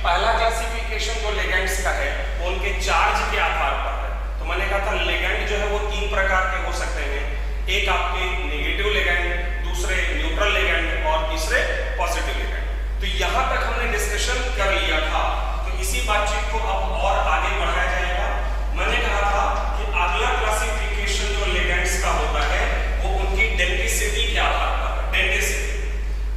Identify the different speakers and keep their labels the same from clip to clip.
Speaker 1: पहला क्लासिफिकेशन जो लिगेंड्स का है वो उनके चार्ज के आधार पर है। तो मैंने कहा था लिगेंड जो है वो तीन प्रकार के हो सकते हैं, एक आपके नेगेटिव लिगेंड, दूसरे न्यूट्रल लिगेंड और तीसरे पॉजिटिव लिगेंड। तो यहां तक हमने डिस्कशन कर लिया था, तो इसी बातचीत को अब और आगे बढ़ाया जाएगा। मैंने कहा था कि अगला क्लासिफिकेशन जो लिगेंड्स का होता है वो उनकी डेंसिटी के आधार पर है।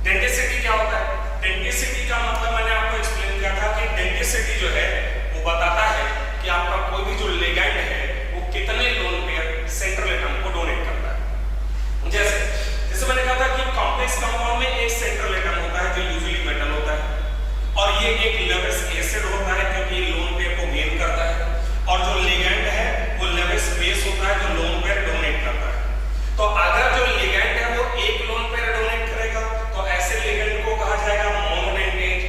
Speaker 1: डेंसिटी क्या होता है? डेंसिटी का मतलब मैंने आपको एक्सप्लेन किया था कि डेंसिटी जो है वो बताता है कि आपका कोई भी जो लिगेंड है वो कितने लोन पेयर सेंट्रल एटम को डोनेट करता है। जैसे मैंने कहा था कि कॉम्प्लेक्स कंपाउंड में एक सेंट्रल एटम होता है जो यूजुअली मेटल होता है, और ये एक लेविस एसिड होता है क्योंकि ये लोन पेयर को गेन करता है, और जो लिगेंड है वो लेविस बेस होता है जो लोन पेयर डोनेट करता है। तो अगर जो लिगेंड है वो एक लोन पेयर डोनेट करेगा तो ऐसे लिगेंड को कहा जाएगा मोनोडेंटेट।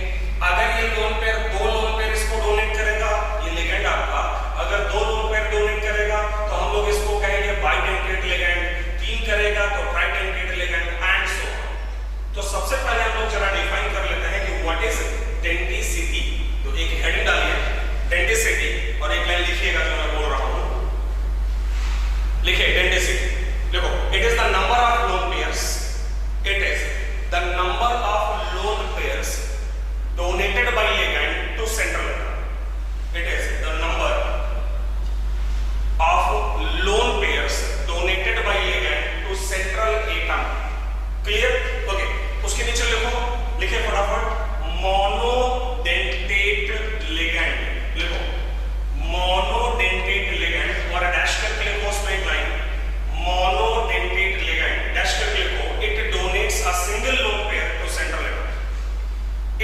Speaker 1: अगर ये लोन पेयर दो लोन पेयर इसको डोनेट करेगा, ये लिगेंड आपका अगर दो लोन पेयर डोनेट करेगा तो हम लोग इसको कहेंगे बाइडेंटेट लिगेंड, तीन करेगा तो tridentate ligand and so on. तो सबसे पहले हम लोग जरा डिफाइन कर लेते हैं कि व्हाट इज डेंसिटी। तो एक हेडिंग डालिए डेंसिटी और एक लाइन लिखिएगा जो मैं बोल रहा हूं। लिखिए डेंसिटी, देखो it is the number of lone pairs, it is the number of lone pairs donated by ligand to central atom. It is the number of lone pairs donated by ligand to central atom. Clear? Okay, उसके नीचे लिखो, लिखिए फटाफट monodentate ligand. लिखो monodentate ligand और dash करके लिखो उसमें एक लाइन मोनोडेंटेट लिगेंड, डैश करके लिखो it donates a single lone pair to central atom.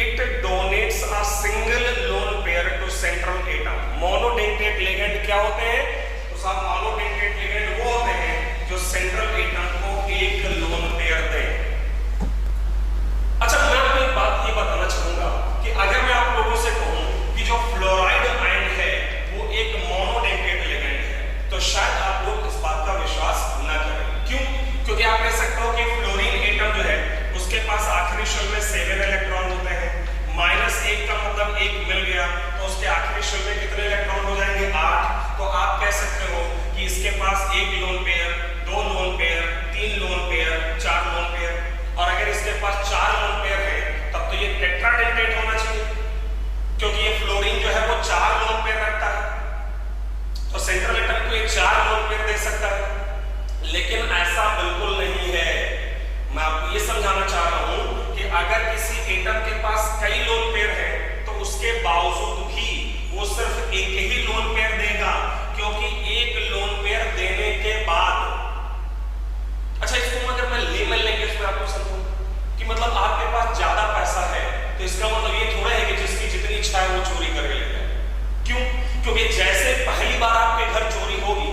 Speaker 1: It donates a single lone pair to central atom. Monodentate ligand क्या होते हैं? तो साहब मोनोडेंटेट लिगेंड वो होते हैं जो सेंट्रल एटम को एक लोन पेयर दें। अच्छा, मैं आपको एक बात ये बताना चाहूंगा कि अगर मैं आप लोगों से कहूं कि जो फ्लोराइड आयन है वो एक मोनोडेंटेट लिगेंड है, तो शायद आप लोग इस बात का विश्वास न करें। क्यों? क्योंकि आप कह सकते हो कि फ्लोरीन एटम जो है उसके पास आखिरी शेल में 7 इलेक्ट्रॉन होते हैं, -1 का मतलब 1 मिल गया तो उसके आखिरी शेल में कितने इलेक्ट्रॉन हो जाएंगे? 8। तो आप कह सकते हो कि इसके पास एक लोन पेयर, दो lone pair, 3 lone pair, 4 lone pair, और अगर इसके पास 4 लोन पेयर है तब तो ये टेट्राडेंटेट होना चाहिए क्योंकि ये फ्लोरीन जो है वो 4 लोन पेयर रखता है। तो सेंट्रल एटम को ये 4 लोन पेयर दे सकता है, लेकिन ऐसा बिल्कुल नहीं है। मैं आपको ये समझाना चाह रहा हूं कि अगर किसी एटम के पास कई लोन पेयर है तो उसके बावजूद भी वो सिर्फ एक ही लोन पेयर देगा, क्योंकि एक लोन पेयर देने के बाद, अच्छा इसको अगर मैं लेमन लैंग्वेज में आपको समझाऊं कि मतलब आपके पास ज्यादा पैसा है तो इसका मतलब ये थोड़ा है कि जिसकी जितनी इच्छा है वो चोरी करके ले जाए। क्यों? क्योंकि जैसे पहली बार आपके घर चोरी होगी,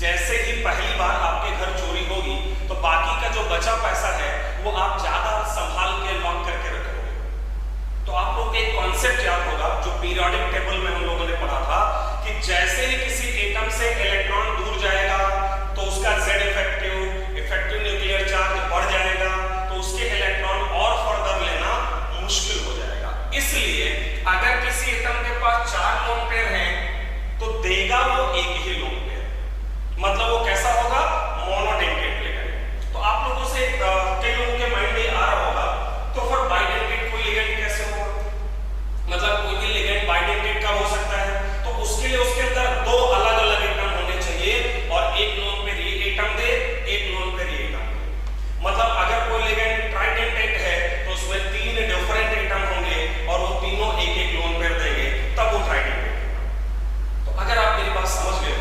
Speaker 1: जैसे ही पहली बार आपके घर चोरी होगी तो बाकी का जो बचा पैसा है वो आप ज्यादा संभाल के लॉक करके रखोगे। तो आप लोग एक कॉन्सेप्ट याद होगा जो पीरियोडिक टेबल में हम लोगों ने पढ़ा था कि जैसे ही किसी एटम से इलेक्ट्रॉन दूर जाएगा तो उसका Z इफेक्टिव न्यूक्लियर चार्ज बढ़ जाएगा, तो उसके इलेक्ट्रॉन और फर्दर लेना मुश्किल हो जाएगा। इसलिए अगर किसी एटम के पास 4 लोन पेयर हैं तो देगा वो एक ही लोन पेयर, मतलब वो कैसा होगा? Monodentate ligand. तो आप लोगों से कई लोगों के माइंड में आ रहा होगा तो फिर बाइडेंटेट कोई लिगेंड कैसे होगा? मतलब कोई भी लिगेंड बाइडेंटेट का हो सकता है, तो उसके लिए उसके अंदर 2 अलग-अलग एटम होने चाहिए और एक लोन पेयर ये एटम दे, एक लोन पेयर ये एटम दे। मतलब अगर कोई लिगेंड ट्राइडेंटेट है तो उसमें 3 डिफरेंट एटम होंगे और वो तीनों एक-एक लोन पेयर देंगे, तब वो ट्राइडेंटेट। तो अगर आप मेरी बात समझ गए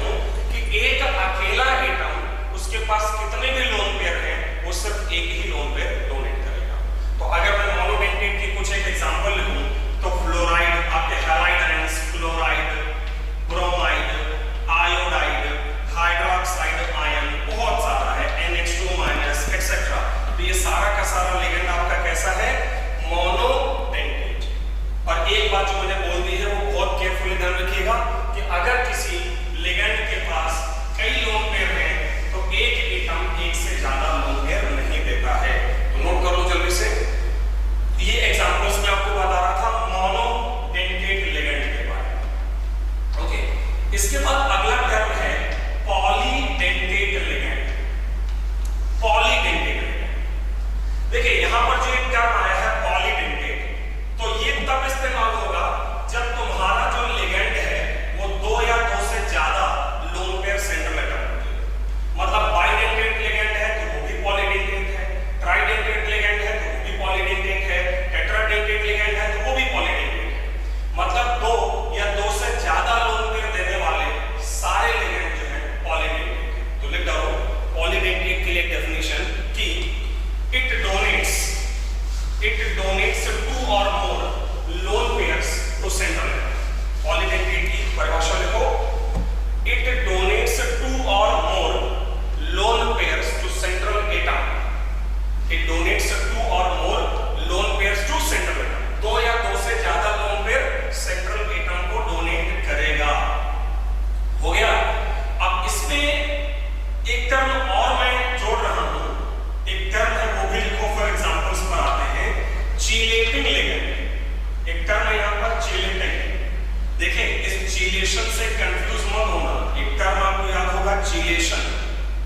Speaker 1: चिलेशन से कंफ्यूज मत होना, एक टर्म आपको याद होगा चिलेशन,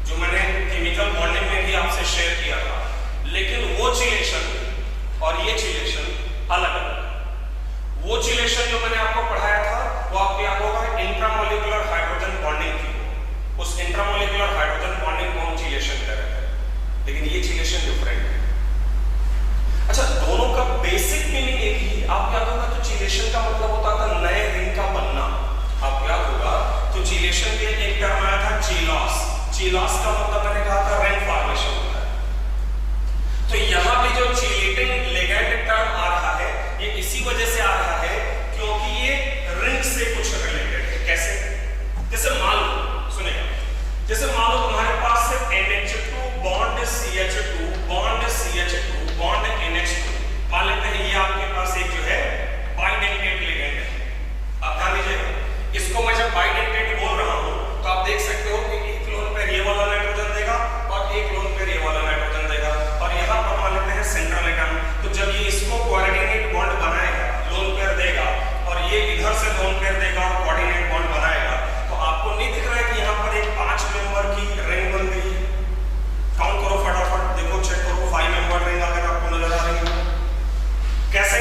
Speaker 1: जो मैंने केमिकल बॉन्डिंग में भी आपसे शेयर किया था, लेकिन वो चिलेशन और ये चिलेशन अलग अलग। वो चिलेशन जो मैंने आपको पढ़ाया था वो आपको याद होगा इंट्रामोलिकुलर हाइड्रोजन बॉन्डिंग थी, उस इंट्रामोलिकुलर हाइड्रोजन बॉन्डिंग को हम चिलेशन कह रहे थे, लेकिन ये चिलेशन डिफरेंट है। अच्छा, दोनों का बेसिक मीनिंग एक ही, आप याद होगा तो चिलेशन का मतलब होता था नए रिंग का बनना, आप याद होगा तो चिलेशन के एक टर्म आया था चिलॉस, चिलॉस का मतलब मैंने कहा था रिंग फॉर्मेशन होता है। तो यहां पे जो चिलेटिंग लिगैंड टर्म आ रहा है ये इसी वजह से आ रहा है क्योंकि ये रिंग से कुछ रिलेटेड है। कैसे? जैसे मान लो, सुनेगा, जैसे मान लो तुम्हारे पास सिर्फ NH2 bond CH2 bond CH2 bond NH2, मान लेते हैं ये आपके पास एक जो है बाइडेंटेट लिगैंड है। अब ध्यान दीजिएगा, इसको मैं जब बाइडेंटेट बोल रहा हूं तो आप देख सकते हो कि एक लोन पे ये वाला नाइट्रोजन देगा और एक लोन पे ये वाला नाइट्रोजन देगा, और यहां पर मान लेते हैं सेंट्रल एटम, तो जब ये इसको कोऑर्डिनेट बॉन्ड बनाएगा, लोन पेयर देगा, और ये इधर से लोन पेयर देगा और कोऑर्डिनेट बॉन्ड बनाएगा, तो आपको नहीं दिख रहा है कि यहां पर एक 5 मेंबर की रिंग बन गई है? काउंट करो फटाफट, देखो, चेक करो, 5 मेंबर रिंग अगर आपको नजर आ रही है। कैसे?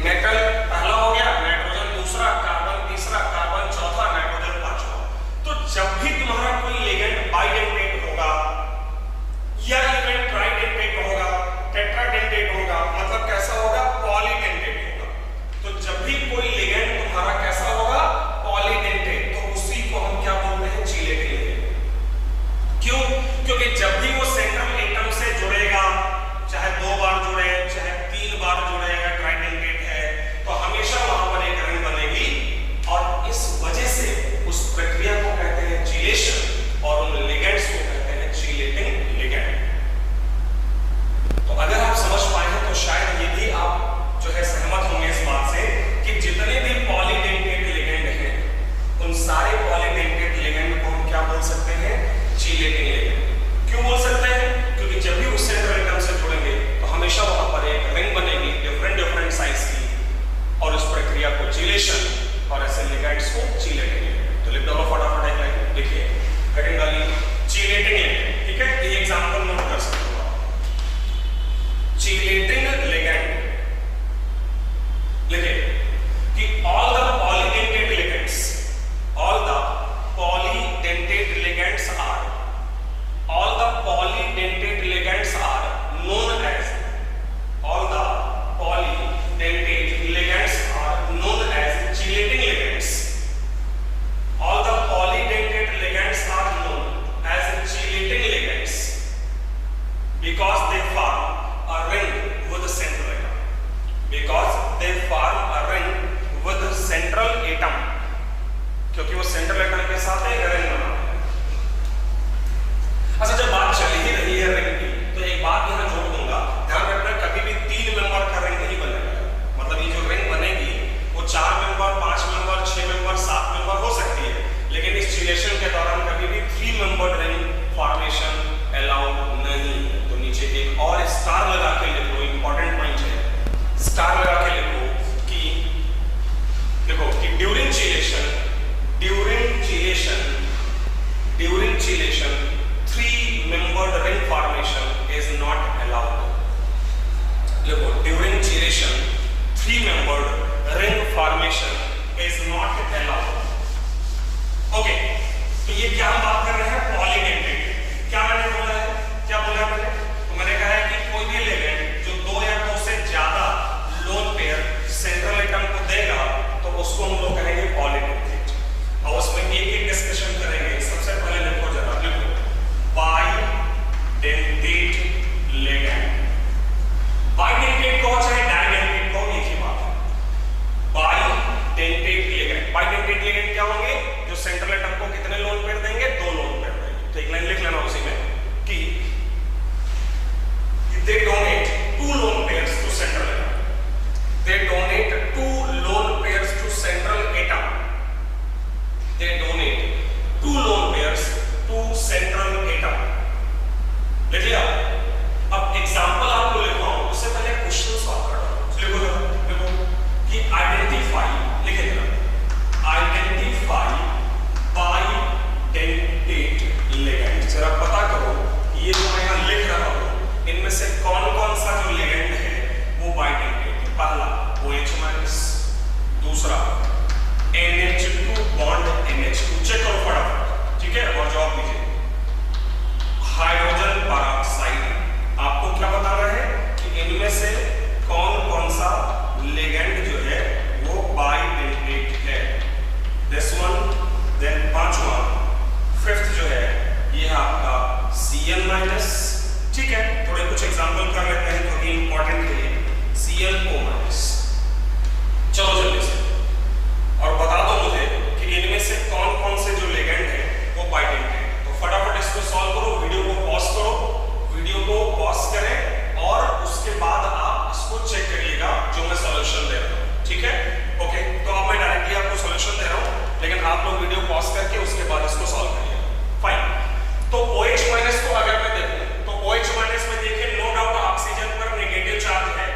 Speaker 1: मेटल पहला हो गया, नाइट्रोजन दूसरा, कार्बन तीसरा, कार्बन चौथा, नाइट्रोजन पांचवा। तो जब भी तुम्हारा कोई लिगेंड बाइडेंटेट होगा या इवन ट्राइडेंटेट होगा, टेट्राडेंटेट होगा, मतलब कैसा होगा? पॉलीडेंटेट होगा। तो जब भी कोई लिगेंड तुम्हारा कैसा होगा? पॉलीडेंटेट, तो उसी को हम क्या बोलते हैं? Chelating ligand. क्यों? क्योंकि जब भी वो सेंट्रल एटम से जुड़ेगा, चाहे 2 बार जुड़े, चाहे 3 बार जुड़े, या ट्राइडेंटेट है, तो हमेशा वहां पर एक रिंग बनेगी, और इस वजह से उस प्रक्रिया को कहते हैं चिलेशन, और उन लिगेंड्स को कहते हैं चिलेटिंग लिगेंड। तो अगर आप समझ पाए हैं तो शायद ये भी आप जो है सहमत होंगे इस बात से कि जितने भी पॉलीडेंटेट लिगेंड हैं, उन सारे पॉलीडेंटेट लिगेंड को हम क्या बोल सकते हैं? Chelating ligand. क्यों बोल सकते हैं? क्योंकि जब भी उस सेंट्रल एटम से जुड़ेंगे तो हमेशा वहां पर एक रिंग बनेगी डिफरेंट साइज की, और उस प्रक्रिया को चिलेशन, और ऐसे लिगेंड्स को चिलेटिंग लिगेंड। तो लिख डालो फटाफट एक लाइन, देखिए हेडिंग डालिए चिलेटिंग लिगेंड, ठीक है? ये एग्जांपल नोट कर सकते हो आप। चिलेटिंग लिगेंड लिखिए कि all the polydentate ligands, all the polydentate ligands are, all the polydentate ligands are known as, all the polydentate ligands are known as chelating ligands, all the polydentate ligands are known as chelating ligands because they form a ring with the central atom, because they form a ring with the central atom, क्योंकि वो central atom के साथ एक ring बनाते हैं। अच्छा, जब बात चल ही रही है रिंग की, तो एक बात यहां जोड़ दूंगा, ध्यान रखना, कभी भी 3 मेंबर का रिंग नहीं बनेगा। मतलब ये जो रिंग बनेगी वो 4 मेंबर, 5 मेंबर, 6 मेंबर, 7 मेंबर हो सकती है, लेकिन इस चिलेशन के दौरान कभी भी 3 मेंबर रिंग फॉर्मेशन अलाउड नहीं है। तो नीचे एक और स्टार लगा के लिखो, इंपॉर्टेंट पॉइंट है, स्टार लगा के लिखो कि during chelation 3-membered ring formation is not allowed. देखो, during chilation 3-membered ring formation is not allowed. Okay, तो ये क्या हम बात कर रहे हैं? पॉलीडेंटेट। क्या मैंने बोला है? क्या बोला मैंने? तो मैंने कहा है कि कोई भी लिगेंड जो 2 या 2 से ज्यादा लोन पेयर सेंट्रल एटम को देगा तो उसको हम लोग कहेंगे पॉलीडेंटेट, और उसमें एक डिस्कशन करेंगे। सबसे पहले लिखो जरा, लिखो बाइडेंटेट लिगेंड। बाइडेंटेट को चाहे डाइडेंटेट को एक ही बात है, बाइडेंटेट लिगेंड। बाइडेंटेट लिगेंड क्या होंगे? जो सेंट्रल एटम को कितने लोन पेयर देंगे? 2 लोन पेयर देंगे। तो एक लाइन लिख लेना उसी में कि they donate 2 lone pairs to central atom. They donate 2 lone pairs to central atom. They donate 2 lone pairs to central atom. लिख लिया? अब एग्जांपल आपको लिखवाऊं, उससे पहले क्वेश्चन सॉल्व करो। लिखो कि आइडेंटिफाई, लिखे जरा, आइडेंटिफाई दूसरा NH2 बॉन्ड NH2, चेक करो फटाफट, ठीक है, और जवाब दीजिए। हाइड्रोजन पेरोक्साइड, आपको क्या बताना है कि इनमें से कौन कौन सा लिगेंड जो है वो बाइडेंटेट है, दिस वन। देन पांचवा, फिफ्थ जो है ये है आपका Cl-, ठीक है। थोड़े कुछ एग्जांपल कर लेते हैं क्योंकि इंपॉर्टेंट है Cl-O-। चलो जल्दी से और बता दो मुझे कि इनमें से कौन कौन से जो लिगेंड है वो बाइडेंटेट है। तो फटाफट इसको सॉल्व करो, वीडियो को पॉज करो, वीडियो को पॉज करें और उसके बाद आप इसको चेक करिएगा जो मैं सॉल्यूशन दे रहा हूँ, ठीक है। ओके, तो अब मैं डायरेक्टली आपको सॉल्यूशन दे रहा हूँ, लेकिन आप लोग वीडियो पॉज करके उसके बाद इसको सॉल्व करिएगा। फाइन, तो OH- को अगर मैं देखूं तो OH- में देखिए नो डाउट ऑक्सीजन पर नेगेटिव चार्ज है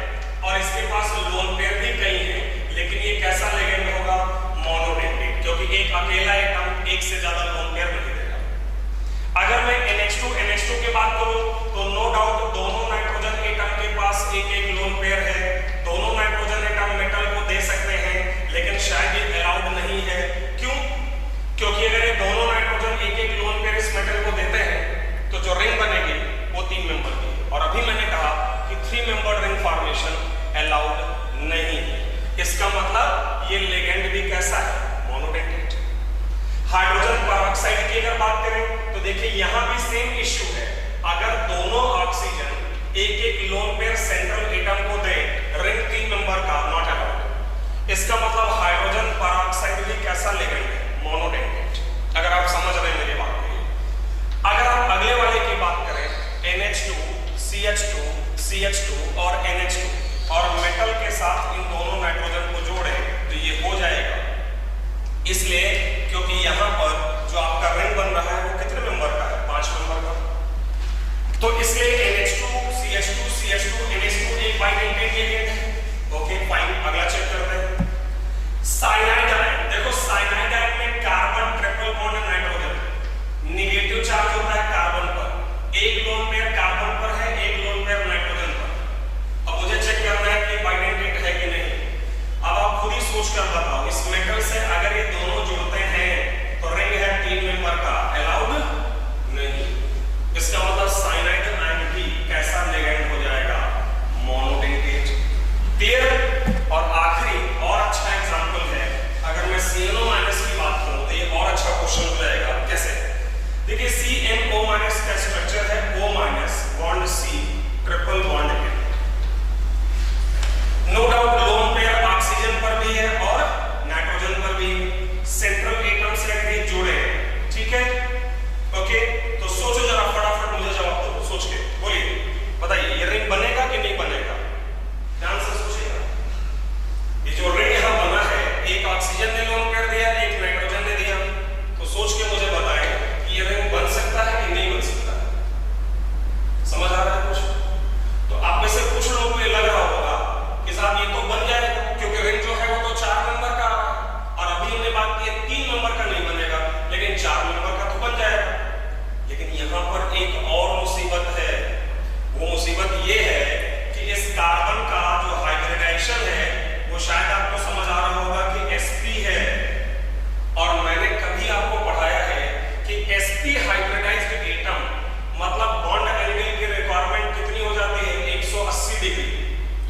Speaker 1: और इसके पास लोन पेयर भी कई हैं, लेकिन ये कैसा लिगेंड होगा, मोनोडेंटेट, क्योंकि एक अकेला एटम एक से ज्यादा लोन पेयर नहीं देगा। अगर मैं NH2 की बात करूं तो नो डाउट दोनों नाइट्रोजन एटम के पास एक एक लोन पेयर है, दोनों नाइट्रोजन एटम मेटल को दे सकते हैं, लेकिन शायद ये अलाउड नहीं है। क्यों? क्योंकि अगर ये दोनों नाइट्रोजन एक एक लोन पेयर इस मेटल को देते हैं तो जो रिंग बनेगी वो 3 मेंबर की, और अभी मैंने कहा कि 3 मेंबर रिंग फॉर्मेशन अलाउड नहीं है। इसका मतलब ये लिगेंड भी कैसा है, मोनोडेंटेट। हाइड्रोजन पेरोक्साइड की अगर बात करें तो देखिए यहां भी सेम इश्यू है, अगर दोनों ऑक्सीजन एक एक लोन पेयर सेंट्रल एटम को दे, रिंग 3 मेंबर का, नॉट अलाउड। इसका मतलब हाइड्रोजन पेरोक्साइड भी कैसा लिगेंड है, मोनोडेंटेट। अगर आप समझ रहे हैं मेरी बात को। अगर आप अगले वाले की बात करें NH2, CH2, CH2 और NH2 और मेटल के साथ इन दोनों नाइट्रोजन को जोड़े तो ये हो जाएगा, इसलिए क्योंकि यहां पर जो आपका रिंग बन रहा है वो कितने मेंबर का है, 5 मेंबर का। तो इसलिए NH2, CH2, CH2, NH2 एक बाइडेंटेट लिगेंड है। ओके फाइन, अगला चेक करते हैं। साइनाइड आयन, देखो साइनाइड आयन में carbon triple bond nitrogen, negative charge होता है कार्बन पर, एक लोन पेयर कार्बन पर है, एक लोन पेयर नाइट्रोजन पर। अब मुझे चेक करना है कि बाइडेंटेट है कि नहीं। अब आप खुद ही सोच कर बताओ, इस मेटल से अगर ये दोनों जुड़ते हैं तो रिंग है 3 मेंबर का, अलाउड नहीं। इसका मतलब साइनाइड आयन भी कैसा लिगेंड हो जाएगा, मोनोडेंटेट। क्लियर? और आखिरी और अच्छा एग्जांपल है, अगर मैं CNO- की बात करूं तो ये और अच्छा क्वेश्चन हो जाएगा। कैसे? देखिए CNO- का स्ट्रक्चर है O- bond C triple bond N। No doubt lone pair oxygen पर भी है और नाइट्रोजन पर भी, सेंट्रल एटम से अगर ये जुड़े, ठीक है। ओके, तो सोचो जरा फटाफट, मुझे जवाब दो, सोच के बोलिए, बताइए ये रिंग बनेगा कि नहीं बनेगा, ध्यान से सोचिएगा। ये जो रिंग यहां बना है, एक ऑक्सीजन ने लोन पेयर दिया, एक नाइट्रोजन ने दिया, तो सोच के मुझे बताएं कि ये रिंग बन सकता है कि नहीं बन सकता है। समझ आ रहा है कुछ? तो आप में से कुछ लोगों को ये लग रहा होगा कि साहब ये तो बन जाएगा, क्योंकि रिंग जो है वो तो 4 मेंबर का आ रहा है, और अभी हमने बात की 3 मेंबर का नहीं बनेगा, लेकिन 4 मेंबर का तो बन जाएगा। लेकिन यहाँ पर एक और मुसीबत है, वो मुसीबत ये है कि इस कार्बन का जो हाइब्रिडाइजेशन है वो शायद आपको समझ आ रहा होगा कि sp है, और मैंने कभी आपको पढ़ाया है कि sp हाइब्रिडाइज्ड एटम मतलब बॉन्ड एंगल की रिक्वायरमेंट कितनी हो जाती है, 180 डिग्री,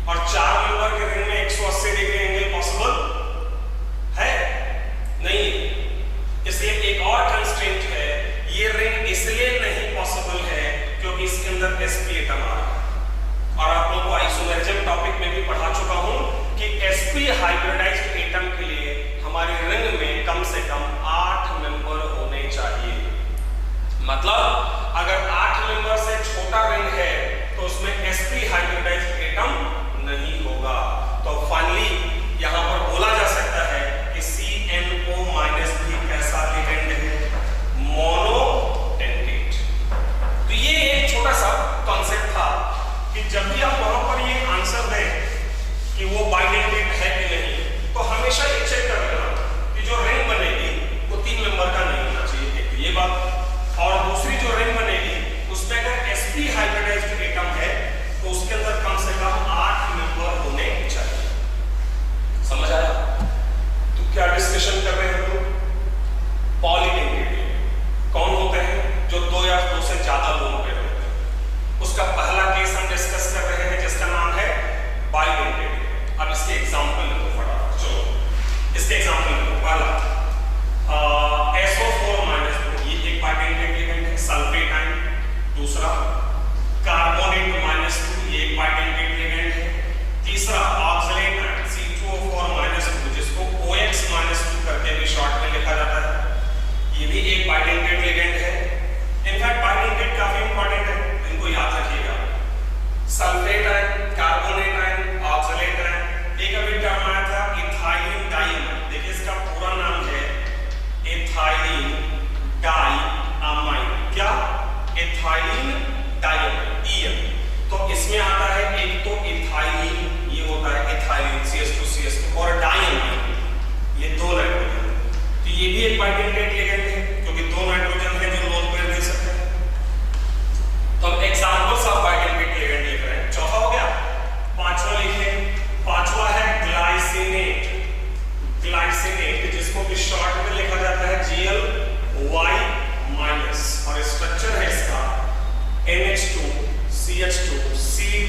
Speaker 1: और 4 मेंबर के रिंग में 180 डिग्री एंगल पॉसिबल है नहीं। इसलिए एक और कंस्ट्रेंट है, ये रिंग इसलिए नहीं पॉसिबल है क्योंकि इसके अंदर sp एटम आ रहा है। और आप लोगों को आइसोमेरिज्म टॉपिक में भी पढ़ा चुका हूं कि sp हाइब्रिडाइज्ड एटम के लिए हमारी रिंग में कम से कम 8 मेंबर होने चाहिए। मतलब अगर 8 मेंबर से छोटा रिंग है तो उसमें sp हाइब्रिडाइज्ड एटम नहीं होगा। तो फाइनली यहां पर बोला जा सकता है कि CNO- भी कैसा लिगेंड है, मोनोडेंटेट। तो ये एक छोटा सा कॉन्सेप्ट था कि जब भी आप वहां पर ये आंसर दें कि वो बाइडेंटेट है कि नहीं, तो हमेशा ये चेक कर लेना कि जो रिंग बनेगी वो 3 मेंबर का नहीं होना चाहिए, एक ये बात। और दूसरी जो रिंग बनेगी उसमें अगर sp हाइब्रिडाइज्ड एटम है तो उसके अंदर कम से कम डिस्कशन कर रहे हैं हम लोग पॉलीडेंटेट कौन होते हैं, जो दो या दो से ज्यादा लोन पेयर होते हैं। उसका पहला केस हम डिस्कस कर रहे हैं जिसका नाम है बाइडेंटेट। अब इसके एग्जांपल लिखो फटाफट, चलो इसके एग्जांपल लिखो। पहला SO4-2 ये एक बाइडेंटेट लिगेंड है, सल्फेट आयन। दूसरा कार्बोनेट-2 ये एक बाइडेंटेट लिगेंड है। तीसरा ऑक्सलेट आयन C2O4-2 जिसको OX-2 करके भी शॉर्ट में लिखा जाता है, ये भी एक बाइडेंटेट लिगेंड है। इनफैक्ट बाइडेंटेट काफी इंपॉर्टेंट है, इनको याद रखिएगा। Sulphate ion, carbonate ion, oxalate ion. एक अभी टर्म आया था इथाइलिन डाइअमाइन, देखिए इसका पूरा नाम है इथाइलिन डाइअमाइन। क्या? Ethylene diamine, EM। तो इसमें आता है एक तो इथाइलिन, ये होता है इथाइलिन CH2CH2, और डाइअमाइन ये दो नाइट्रोजन। तो ये भी एक बाइडेंटेट लिगेंड है क्योंकि दो नाइट्रोजन है जो लोन पेयर दे सकते हैं। तो अब एग्जांपल्स ऑफ बाइडेंटेट लिगेंड लिख रहे हैं। चौथा हो गया, पांचवा लिखें। पांचवा है ग्लाइसिनेट। ग्लाइसिनेट जिसको कि शॉर्ट में लिखा जाता है GLY-, और स्ट्रक्चर है इसका NH2CH2 C+O-O-।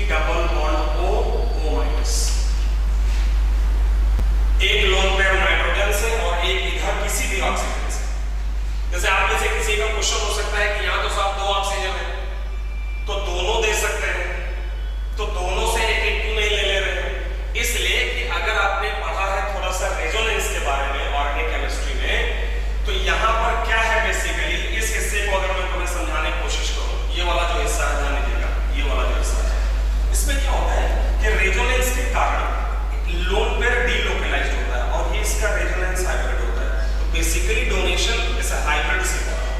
Speaker 1: एक लोन पेयर नाइट्रोजन से और एक इधर किसी भी ऑक्सीजन से। जैसे आप में से किसी का क्वेश्चन हो सकता है कि यहां तो साहब दो ऑक्सीजन है, तो दोनों दे सकते हैं, तो दोनों से एक एक क्यों नहीं ले रहे हैं? इसलिए कि अगर आपने पढ़ा है थोड़ा सा रेजोनेंस के बारे में ऑर्गेनिक केमिस्ट्री में, तो यहां पर क्या है बेसिकली, इस हिस्से को अगर मैं तुम्हें समझाने की कोशिश करूं, ये वाला जो हिस्सा है ध्यान दीजिएगा, ये वाला जो हिस्सा है, इसमें क्या होता है कि रेजोनेंस के कारण लोन पेयर डीलोकलाइज्ड होता है और ये इसका रेजोनेंस हाइब्रिड होता है। तो बेसिकली डोनेशन इस हाइब्रिड से होता है।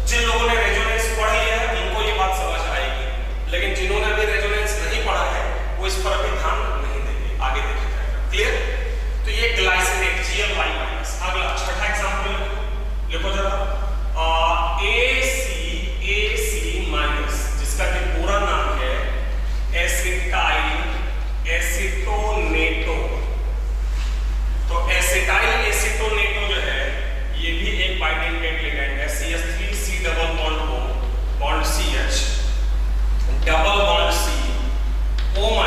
Speaker 1: जिन लोगों ने रेजोनेंस पढ़ लिया है उनको ये बात समझ आएगी, लेकिन जिन्होंने अभी रेजोनेंस नहीं पढ़ा है वो इस पर अभी ध्यान नहीं देंगे, आगे देखा जाएगा। क्लियर? तो ये ग्लाइसिनेट GLY-। अगला छठा एग्जांपल लिखो जरा, AC- जिसका कि पूरा नाम है एसिटाइल एसीटोनेटो। तो एसिटाइल एसीटोनेटो जो है ये भी एक बाइडेंटेट लिगेंड है। CH3 C+O bond CH double bond C O-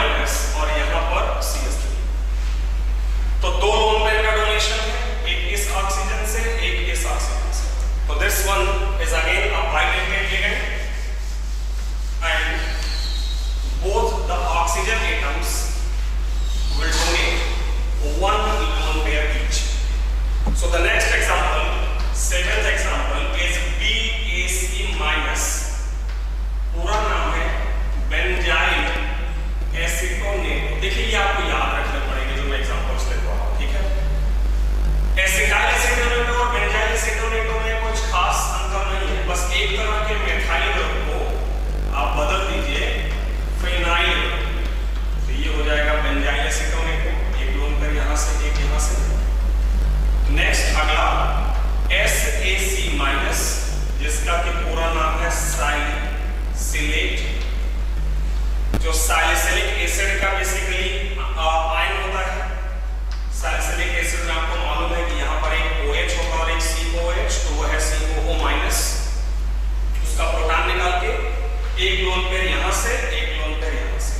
Speaker 1: और यहां पर CH3। तो दो लोन पेयर का डोनेशन है, एक इस ऑक्सीजन से एक इस ऑक्सीजन से। तो this one is again a bidentate ligand and both the oxygen atoms will donate one lone pair each. So the next example, seventh example is BAC-। पूरा नाम है बेंजाइल एसीटोनेट। देखिए ये आपको याद रखना पड़ेगा जो मैं एग्जांपल्स लिख रहा हूं, ठीक है? एसिटाइल एसीटोनेटो और बेंजाइल एसीटोनेटो में कुछ खास अंतर नहीं है, बस एक तरह के मेथाइल ग्रुप को आप बदल दीजिए फिनाइल, तो ये हो जाएगा बेंजाइल एसीटोनेटो, एक लोन पेयर यहां से एक यहां से। नेक्स्ट अगला SAC-, जिसका कि पूरा नाम है साइलिसिलेट, जो साइलिसिलिक एसिड का बेसिकली आयन होता है। साइलिसिलिक एसिड में आपको मालूम है कि यहां पर एक OH होगा और एक COH, तो वो है COO-। उसका प्रोटॉन निकाल के एक लोन पेयर यहां से एक लोन पेयर यहां से।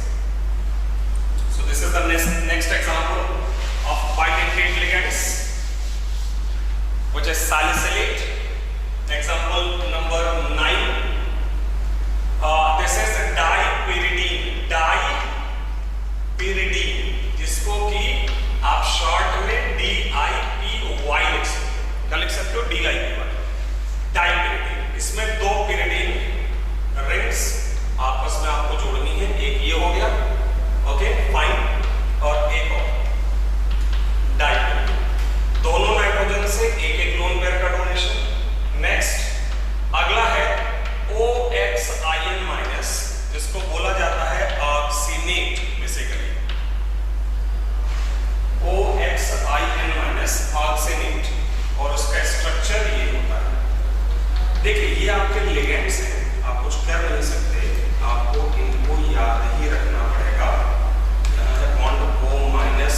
Speaker 1: So this is the next example of bidentate ligands, which is salicylate. Example number 9. This is dipyridine. Dipyridine, जिसको कि आप शॉर्ट में DIPY लिख सकते हो। क्या लिख सकते हो? DIPY। डाइपयरिडीन, इसमें दो pyridine रिंग्स आपस में आपको जोड़नी है, एक ये हो गया, ओके फाइन, और एक और डाइपयरिडीन, दोनों नाइट्रोजन से एक एक लोन पेयर का डोनेशन। नेक्स्ट अगला है OX-, जिसको बोला जाता है ऑक्सीनेट। बेसिकली OX-, ऑक्सीनेट, और उसका स्ट्रक्चर ये होता है। देखिए ये आपके लिगेंड्स हैं, आप कुछ कर नहीं सकते, आपको इनको याद ही रखना पड़ेगा। यहाँ है बॉन्ड O-N+,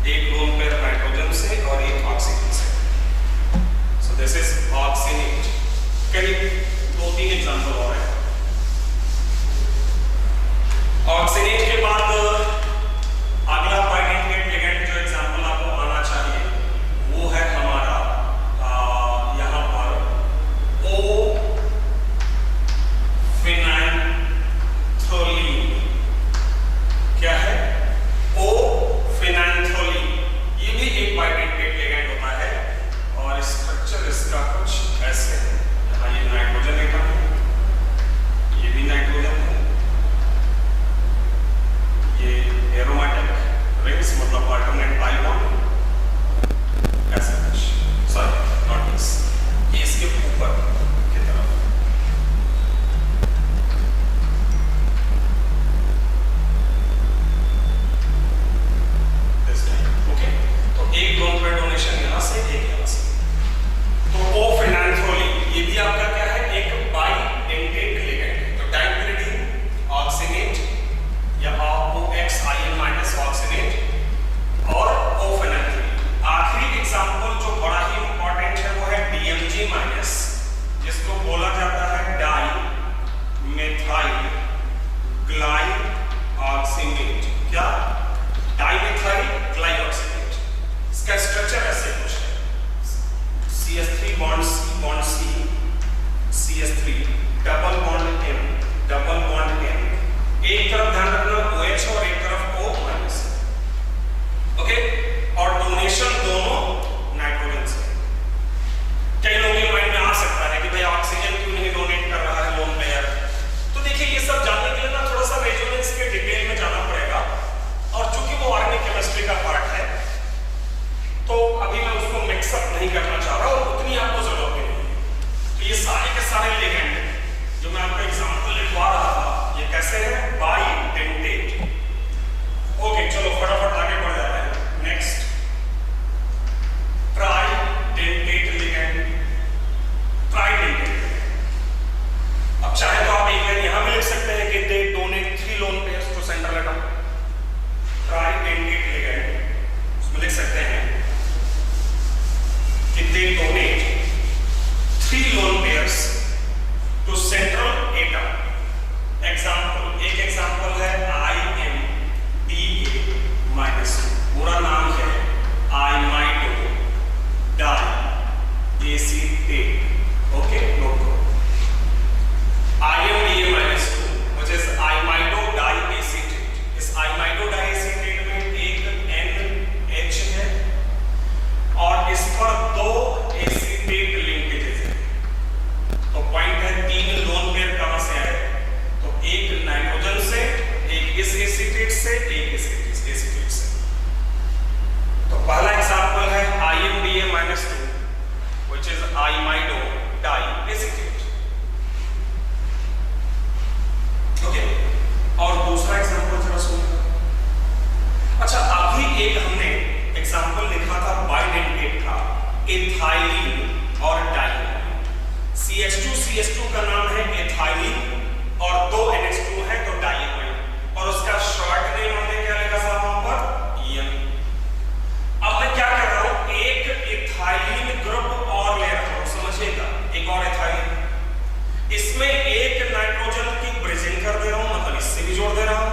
Speaker 1: एक लोन पेयर नाइट्रोजन से और एक ऑक्सीजन से। So this is oxinate. करीब 2-3 एग्जांपल और है। ऑक्सीनेट के बाद अगला बाइडेंटेट लिगेंड जो एग्जांपल आपको आना चाहिए वो है हमारा यहाँ पर ओ फिनाइलथ्रोलीन। क्या है? ओ फिनाइलथ्रोलीन। ये भी एक बाइडेंटेट लिगेंड होता है और स्ट्रक्चर इसका कुछ ऐसे है। यहाँ ये नाइट्रोजन एटम है, ये भी नाइट्रोजन है, ये एरोमेटिक रिंग्स मतलब अल्टरनेट पाई बॉन्ड ऐसा कुछ। सॉरी नॉट दिस, ये इसके ऊपर की तरफ। ओके, तो एक लोन पेयर डोनेशन यहाँ से, एक यहाँ से। तो ओ फिनाइलथ्रोलीन ये भी आपका क्या है? एक बाइडेंटेट लिगेंड। तो डाइपैरिडीन ऑक्सीनेट या OX ऑक्सीनेट और ओ फिनाइलथ्रोलीन। आखिरी एग्जांपल जो बड़ा ही इंपॉर्टेंट है वो है DMG-, जिसको बोला जाता है डाई मेथाइल ग्लाइऑक्सीनेट। क्या? Dimethyl glyoxinate. इसका स्ट्रक्चर ऐसे कुछ है, CH3 bond C bond C, CH3 double bond M double bond N। एक तरफ ध्यान रखना OH और एक तरफ O-। ओके, और डोनेशन दोनों नाइट्रोजन से। कई लोगों के माइंड में आ सकता है कि भाई ऑक्सीजन क्यों नहीं डोनेट कर रहा है लोन पेयर। तो देखिए ये सब जानने के लिए ना थोड़ा सा रेजोनेंस के डिटेल में जाना पड़ेगा, और चूंकि वो ऑर्गेनिक केमिस्ट्री का पार्ट है तो अभी मैं उसको मिक्सअप नहीं करना चाह रहा और उतनी आपको जरूरत नहीं है। तो ये सारे के सारे लिगेंड जो मैं आपको एग्जांपल लिखवा रहा था ये कैसे है? बाइडेंटेट। ओके, चलो फटाफट आगे बढ़ जाते हैं। Next, tridentate ligand. ट्राइडेंटेट, अब चाहे तो आप एक लाइन यहां भी लिख सकते हैं कि they donate 3 lone pairs to central atom. Tridentate ligand उसमें लिख सकते हैं कि they donate 3 lone pairs to central atom. Example, एक एग्जांपल है IMDA-, पूरा नाम है imidodiacetate. Okay, note करो IMDA-2 which is imidodiacetate. इस आइमाइडो डाई एसीटेट में एक NH है और इस पर 2 एसीटेट लिंकेजेस है। तो पॉइंट है 3 लोन पेयर कहां से आए? तो एक नाइट्रोजन से, एक इस एसीटेट से, एक इस एसीटेट से। तो पहला एग्जांपल है IMDA-2 which is imidodiacetate. Okay, और दूसरा एग्जांपल जरा सुनिए। अच्छा, अभी एक हमने एग्जांपल लिखा था बाइडेंटेट का, एथाइलिन और डाइमीन। CH2 का नाम है एथाइलिन और 2 NH2 है तो डाइमीन, और उसका शॉर्ट नेम हमने क्या लिखा था वहां पर? EN। अब मैं क्या कर रहा हूं? एक एथाइलिन ग्रुप और ले रहा हूं, समझिएगा, एक और एथाइलिन। इसमें एक नाइट्रोजन की ब्रिजिंग कर दे रहा हूं, मतलब इससे भी जोड़ दे रहा हूं,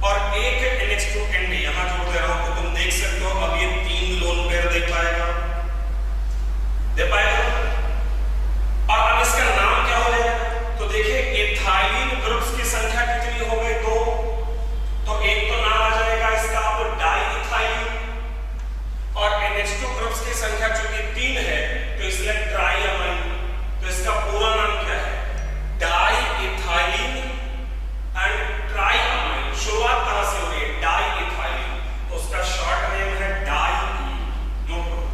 Speaker 1: और एक NH2 एंड यहां जोड़ दे रहा हूं। तो तुम देख सकते हो अब ये 3 लोन पेयर दे पाएगा। और अब इसका नाम क्या हो जाएगा? तो देखिए एथाइलिन ग्रुप्स की संख्या कितनी हो गई? 2। तो एक तो नाम आ जाएगा इसका अब डाइइथाइलिन, और NH2 ग्रुप्स की संख्या चूंकि 3 है तो इसलिए ट्राइअमाइन। तो इसका पूरा नाम क्या है? डाइइथाइलिन एंड ट्राइअमाइन। शुरुआत कहां से हो रही है? डाइइथाइलिन, तो उसका शॉर्ट नेम है डाई। नोट करो,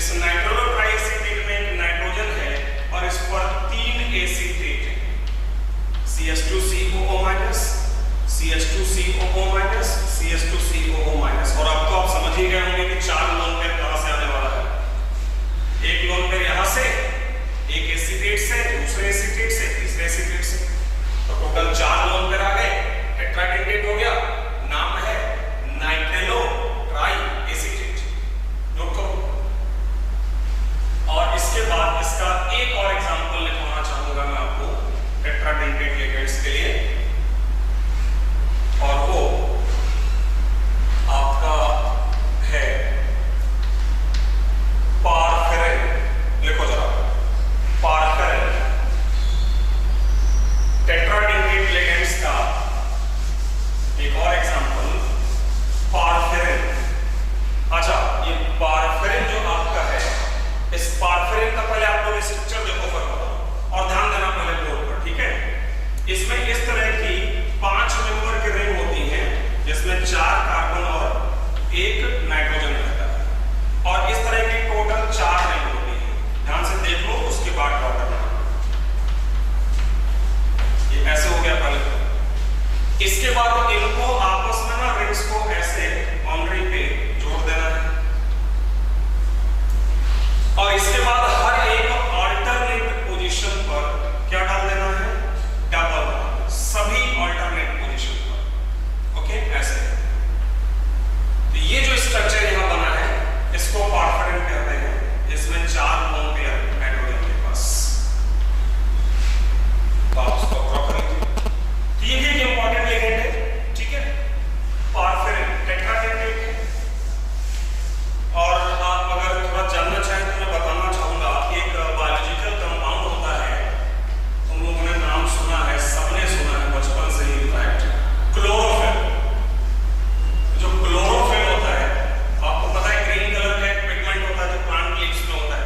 Speaker 1: इस नाइट्रोलो ट्राई एसीटेट में एक नाइट्रोजन है और इस पर 3 एसीटेट है, CH2COO-, CH2COO-, CH2COO-, और अब तो आप समझ ही गए होंगे कि 4 लोन पेयर कहां से आने वाला है। एक लोन पेयर यहां से, एक एसीटेट से, दूसरे एसीटेट से, तीसरे एसीटेट से, तो टोटल 4 लोन पेयर आ गए, टेट्राडेंटेट हो गया, नाम है नाइट्रेलो ट्राई एसीटेट, नोट करो। और इसके बाद इसका एक और एग्जांपल लिखवाना चाहूंगा मैं आपको टेट्राडेंटेट लिगेंड्स के लिए, और वो आपका है पारफेरिन। लिखो जरा, पारफेरिन। टेट्राडेंटेट लिगेंड्स का एक और एग्जांपल पारफेरिन। अच्छा, ये पारफेरिन जो आपका है, इस पारफेरिन का पहले आप लोग स्ट्रक्चर देखो फटाफट, और ध्यान देना पहले बोर्ड पर, ठीक है। इसमें इस तरह की 5 मेंबर की रिंग होती है, जिसमें 4 कार्बन और 1 नाइट्रोजन रहता है, और इस तरह की टोटल 4 रिंग होती है। ध्यान से देख लो, उसके बाद ड्रॉ करना। ये ऐसे हो गया पहले। इसके बाद इनको आपस में ना रिंग्स को ऐसे बाउंड्री पे जोड़ देना है, और इसके बाद हर एक अल्टरनेट पोजीशन पर क्या डाल देना है, डबल बॉन्ड, सभी अल्टरनेट पोजीशन पर, ओके, ऐसे। तो ये जो स्ट्रक्चर यहां बना है, इसको पारफेरिन कहते हैं, इसमें 4 लोन पेयर नाइट्रोजन के पास। तो आप इसको ड्रॉ करेंगे। तो ये भी एक इंपॉर्टेंट लिगेंड है, ठीक है, पारफेरिन टेट्राडेंटेट है। और आप अगर थोड़ा जानना चाहें तो मैं बताना चाहूंगा, एक बायोलॉजिकल कंपाउंड होता है, तुम लोगों ने नाम सुना है, सबने सुना है बचपन से ही, इनफैक्ट क्लोरोफिल। जो क्लोरोफिल होता है, आपको पता है ग्रीन कलर का एक पिगमेंट होता है जो प्लांट लीव्स में होता है।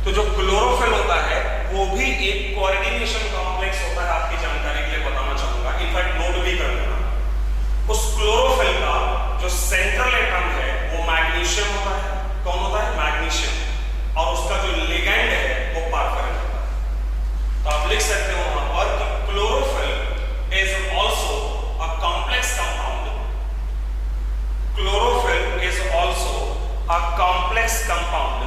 Speaker 1: तो जो क्लोरोफिल होता है वो भी एक कोऑर्डिनेशन कॉम्प्लेक्स होता है, आपकी जानकारी के लिए बताना चाहूंगा, इनफैक्ट नोट भी कर लेना। उस क्लोरोफिल का जो सेंट्रल एटम है वो मैग्नीशियम होता है। कौन होता है? मैग्नीशियम। और उसका जो लिगेंड है वो पारफेरिन होता है। तो आप लिख सकते हो वहां पर कि chlorophyll is also a complex compound. Chlorophyll is also a complex compound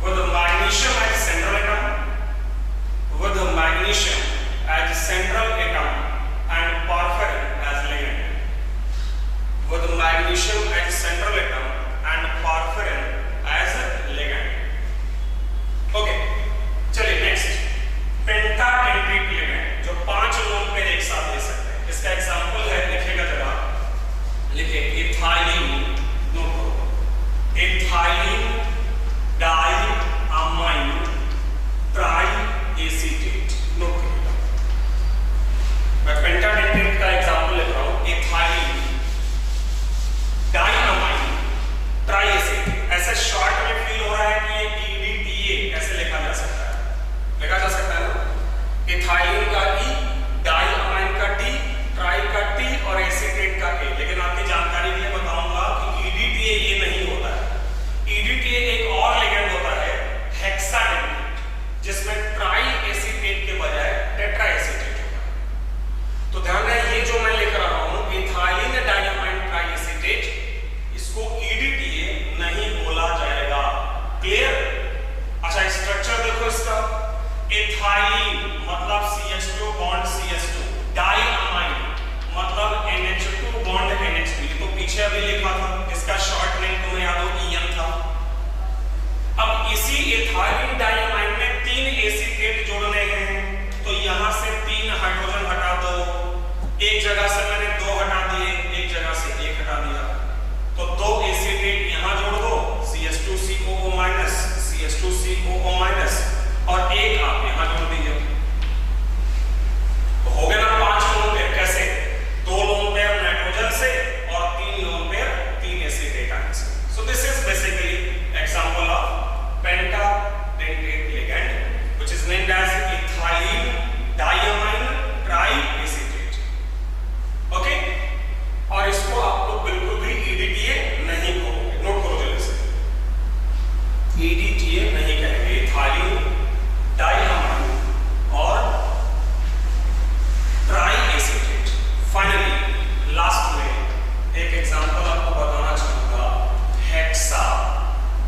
Speaker 1: with magnesium as central atom, with magnesium as central atom and porphyrin as ligand, with magnesium as central atom and porphyrin as ligand। Okay, चलिए next, पेंटाडेंटेट ligand, जो 5 lone pair एक साथ ले सकते हैं। इसका example है, लिखेगा जरा, लिखे इथाइलिन, नोट करो, ethylene diamine try acetate, note करिएगा। मैं पेंटाडेंटेट का एग्जांपल लिख रहा हूं, इथाइलिन डाइअमाइन ट्राई एसीटेट। ऐसे शॉर्ट में फील हो रहा है कि ये EDTA ऐसे लिखा जा सकता है, लिखा जा सकता है ना, इथाइलिन का E, डाइअमाइन का D, ट्राई का T और एसीटेट का A। लेकिन आपकी जानकारी के लिए बताऊंगा कि EDTA ये नहीं होता है। EDTA एक और लिगेंड होता है, हेक्साडेंटेट, जिसमें ट्राई एसीटेट के बजाय टेट्रा एसीटेट होता है। तो ध्यान रहे, ये जो मैं लिख रहा हूं इथाइलिन डाइअमाइन ट्राई एसीटेट, इसको EDTA नहीं बोला जाएगा। क्लियर? अच्छा, स्ट्रक्चर देखो इसका, इथाइलिन मतलब CH2 बॉन्ड CH2, डाइअमाइन मतलब NH2 बॉन्ड NH2, तो पीछे अभी लिखा था, इसका शॉर्ट नेम तुम्हें याद हो, EN था। अब इसी इथाइलिन डाइअमाइन में 3 एसीटेट जोड़ने हैं, तो यहां से 3 हाइड्रोजन हटा दो, एक जगह से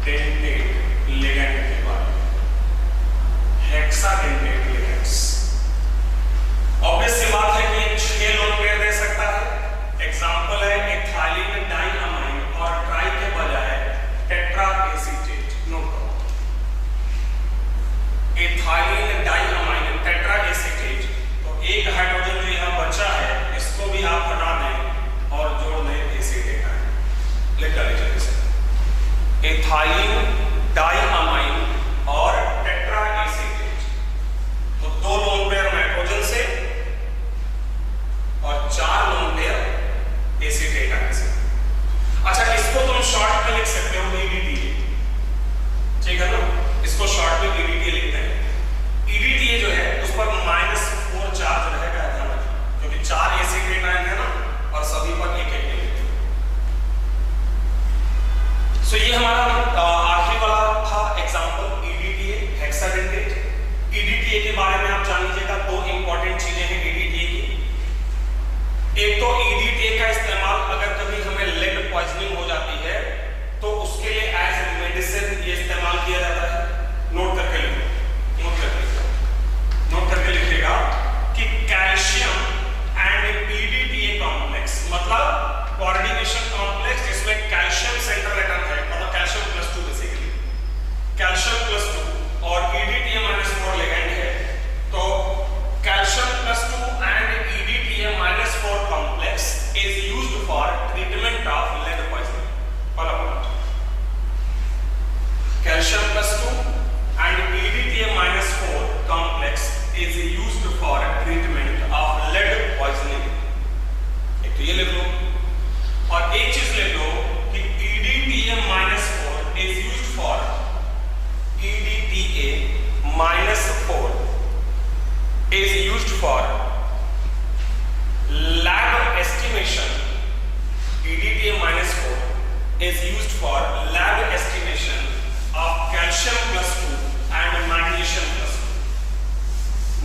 Speaker 1: डेंटेट लिगेंड के बारे में, हेक्साडेंटेट लिगेंड्स। ऑब्वियस सी बात है कि 6 लोन पेयर दे सकता है। एग्जांपल है एथिलीन डाइअमाइन और ट्राई के बजाय टेट्रा एसीटेट। नोट करो, एथिलीन डाइअमाइन टेट्रा एसीटेट, तो एक हाइड्रोजन जो यहां बचा है इसको भी आप हटा दें और जोड़ दें एसीटेट आयन। लिख लीजिए इसे, एथिलीन डाइअमाइन और टेट्रा एसीटेट। तो 2 लोन पेयर नाइट्रोजन से और 4 लोन पेयर एसीटेट आयन से। अच्छा, इसको तुम शॉर्ट में लिख सकते हो EDTA, ठीक है ना? इसको शॉर्ट में EDTA लिखते हैं। EDTA जो है उस पर -4 चार्ज रहेगा, ध्यान रखना, क्योंकि 4 एसीटेट आयन है ना और सभी पर एक एक लिखते हैं। सो ये हमारा आखिरी वाला था एग्जांपल, EDTA हेक्साडेंटेट। EDTA के बारे में आप जान लीजिएगा, 2 इंपॉर्टेंट चीजें हैं EDTA की। एक तो EDTA का इस्तेमाल अगर कभी हमें लेड पॉइजनिंग हो जाती है तो उसके लिए एज मेडिसिन ये इस्तेमाल किया जाता है। नोट करके लिखो, नोट करके लिखिएगा कि कैल्शियम एंड EDTA कॉम्प्लेक्स, मतलब कोऑर्डिनेशन कॉम्प्लेक्स जिसमें कैल्शियम सेंट्रल एटम है, मतलब कैल्शियम +2 बेसिकली, कैल्शियम +2 और EDTA -4 लिगेंड है। तो calcium +2 and EDTA -4 complex is used for treatment of lead poisoning. पहला point, calcium +2 and EDTA -4 complex is used for treatment of lead poisoning। एक तो ये लिख लो, और एक चीज लिख लो कि EDTA -4 is used for EDTA -4 is used for lab estimation। EDTA -4 is used for lab estimation of calcium +2 and magnesium +2।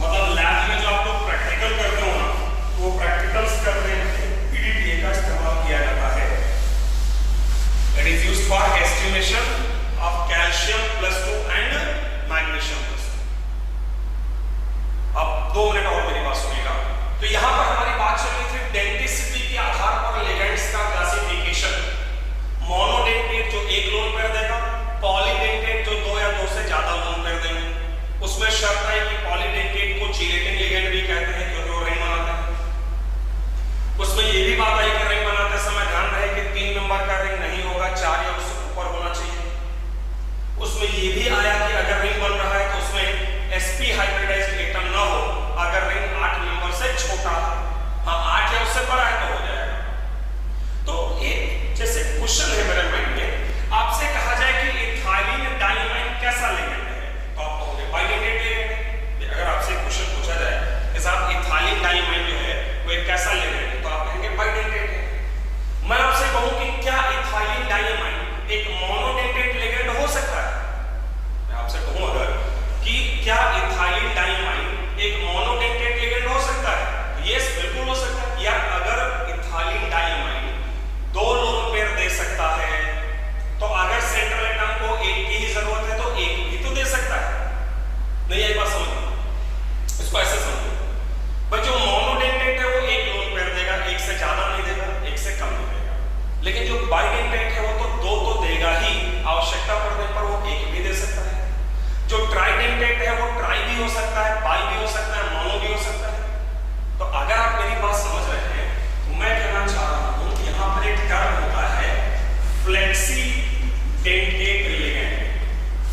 Speaker 1: मतलब लैब में जो आप लोग प्रैक्टिकल करते हो ना, वो प्रैक्टिकल्स करने में EDTA का इस्तेमाल किया जाता है। It is used for estimation of calcium +2 and magnesium +2। अब 2 मिनट और मेरी बात सुनिएगा। तो यहां पर हमारी बात चल रही थी डेंटिसिटी के आधार पर लिगेंड्स का क्लासिफिकेशन। मोनोडेंटेट जो 1 लोन पेयर देगा, पॉलीडेंटेट जो 2 या 2 से ज्यादा लोन पेयर देंगे। उसमें शर्त है कि पॉलीडेंटेट को चीलेटिंग लिगेंड भी कहते हैं क्योंकि वो रिंग बनाते हैं। उसमें ये भी बात आई कि रिंग बनाते समय ध्यान रहे कि 3 नंबर का रिंग नहीं होगा, 4 या उससे ऊपर होना चाहिए। उसमें ये भी आया कि अगर रिंग बन रहा है तो उसमें sp हाइब्रिडाइज्ड एटम ना हो, अगर रिंग 8 नंबर से छोटा है, हाँ 8 या उससे बड़ा है तो हो जाएगा। तो एक जैसे क्वेश्चन है मेरे माइंड में, आपसे कहा जाए कि एथिलीन डाइअमाइन कैसा लिगेंड है, तो आप कहोगे बाइडेंटेट लिगेंड। अगर आपसे क्वेश्चन पूछा जाए कि साहब एथिलीन डाइअमाइन जो है वो एक कैसा लिगेंड है, तो आप कहेंगे बाइडेंटेट है। मैं आपसे कहूं कि क्या एथिलीन डाइअमाइन एक मोनोडेंटेट लिगेंड हो सकता है? मैं आपसे कहूं अगर कि क्या एथिलीन डाइअमाइन एक मोनोडेंटेट लिगेंड हो सकता है? यस, बिल्कुल हो सकता है। या अगर एथिलीन डाइअमाइन 2 लोन पेयर दे सकता है, तो अगर सेंट्रल एटम को एक की ही जरूरत है तो एक भी तो दे सकता है। नहीं, एक बात समझो, इसको ऐसे समझो भाई, जो मोनोडेंटेट है वो 1 लोन पेयर देगा, 1 से ज्यादा नहीं देगा, 1 से कम नहीं देगा। लेकिन जो बाइडेंटेट है वो तो 2 तो देगा ही, आवश्यकता पड़ने पर वो 1 भी दे सकता है। जो ट्राइडेंटेट है वो ट्राई भी हो सकता है, बाई भी हो सकता है, मोनो भी हो सकता है। तो अगर आप मेरी बात समझ रहे हैं तो मैं कहना चाह रहा हूं कि यहां पर एक टर्म होता है flexi dentate ligand.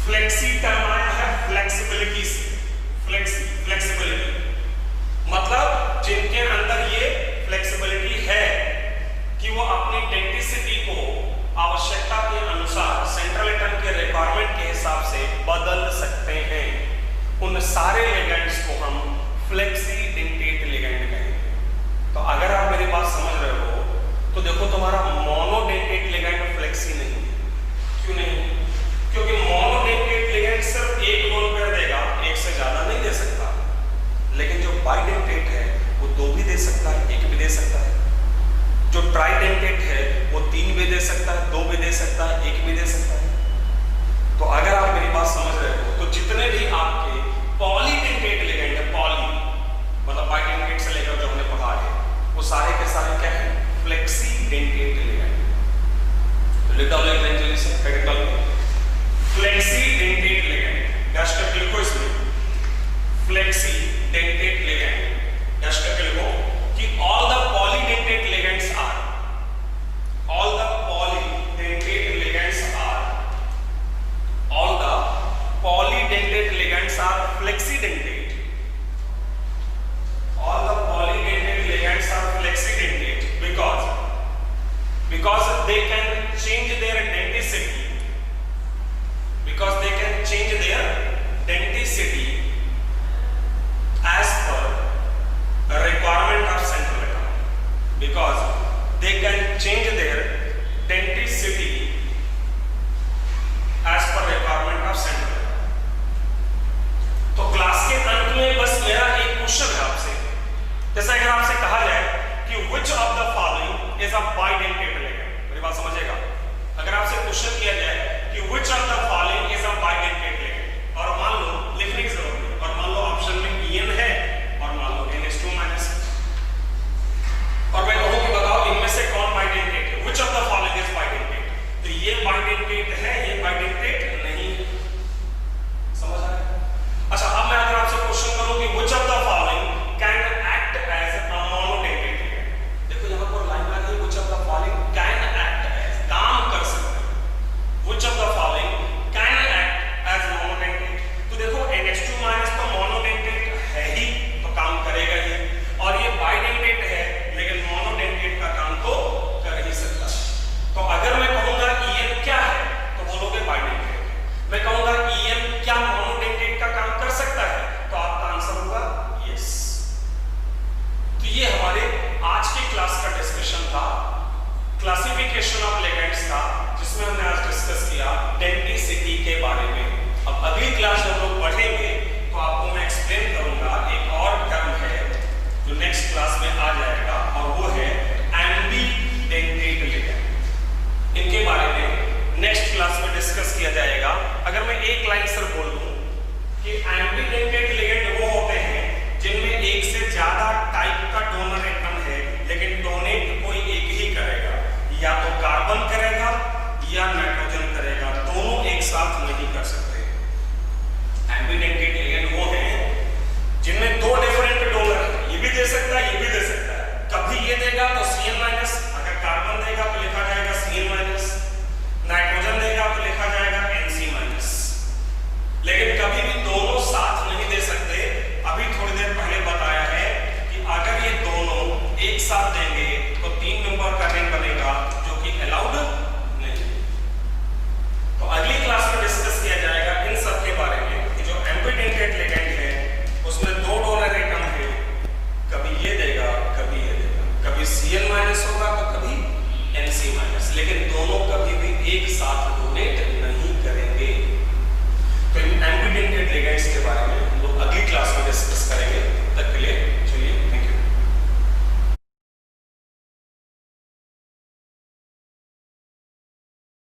Speaker 1: Flexi term आया है फ्लेक्सिबिलिटी से, फ्लेक्सिबिलिटी मतलब जिनके अंदर ये फ्लेक्सिबिलिटी है कि वो अपनी डेंटिसिटी को आवश्यकता के अनुसार सेंट्रल एटम के रिक्वायरमेंट के हिसाब से बदल सकते हैं, उन सारे लिगेंड्स को हम फ्लेक्सी डेंटेट लिगेंड कहेंगे। तो अगर आप मेरी बात समझ रहे हो तो देखो, तुम्हारा मोनोडेंटेट लिगेंड फ्लेक्सी नहीं है। क्यों नहीं? क्योंकि मोनोडेंटेट लिगेंड सिर्फ 1 लोन पेयर देगा, 1 से ज्यादा नहीं दे सकता। लेकिन जो बाइडेंटेट है वो 2 भी दे सकता है, 1 भी दे सकता है। जो ट्राइडेंटेट है वो 3 भी दे सकता है, 2 भी दे सकता है, 1 भी दे सकता है। सारे के सारे क्या है, फ्लेक्सी डेंटेट लिगामेंट। तो लिखता हूं लाइन जल्दी से, टेक्निकल में फ्लेक्सी डेंटेट लिगामेंट डैश करके लिखो इसमें, फ्लेक्सी डेंटेट लिगामेंट डैश करके लिखो कि all the polydentate ligands are, all the polydentate ligands are, all the polydentate ligands are flexidentate, all the polydentate ligands are flexidentate because they can change their denticity, because they can change their denticity as per requirement of central atom, because they can change their denticity as per requirement of central atom। तो class के अंत में बस मेरा एक question है आपसे, जैसे अगर आपसे कहा जाए कि which of the following is a bidentate ligand, मेरी बात समझिएगा, अगर आपसे क्वेश्चन किया जाए कि which of the following is a bidentate ligand, और मान लो लिखने की जरूरत नहीं, और मान लो ऑप्शन में En है और मान लो NH2- और मैं कहूं कि बताओ इनमें से कौन bidentate है, which of the following is bidentate, तो ये bidentate है, ये bidentate नहीं है, समझ आ रहा है? अच्छा, अब मैं अगर आपसे क्वेश्चन करूं कि which of the following can act as a monodentate ligand, देखो यहां पर लाइन आ रही है which of the following can act as, काम कर सकते हैं, which of the following can act as monodentate, तो देखो NH2- तो monodentate है ही तो काम करेगा ही, और ये bidentate है लेकिन monodentate का काम तो कर ही सकता है। तो अगर मैं कहूंगा En क्या है तो बोलोगे bidentate, मैं कहूंगा En क्या monodentate का काम कर सकता है तो आपका आंसर होगा यस। तो ये हमारे आज की क्लास का डिस्कशन था, क्लासिफिकेशन ऑफ लिगेंड्स का, जिसमें हमने आज डिस्कस किया डेंटिसिटी के बारे में। अब अगली क्लास जब लोग पढ़ेंगे तो आपको मैं एक्सप्लेन करूंगा, एक और टर्म है जो नेक्स्ट क्लास में आ जाएगा और वो है एम्बीडेंटेट लिगेंड, इनके बारे में नेक्स्ट क्लास में डिस्कस किया जाएगा। अगर मैं एक लाइन सर बोल दूं कि एम्बीडेंटेट लिगेंड वो होते हैं जिनमें एक से ज्यादा टाइप का डोनर एटम है, लेकिन डोनेट कोई एक ही करेगा, या तो कार्बन करेगा या नाइट्रोजन करेगा, दोनों एक साथ नहीं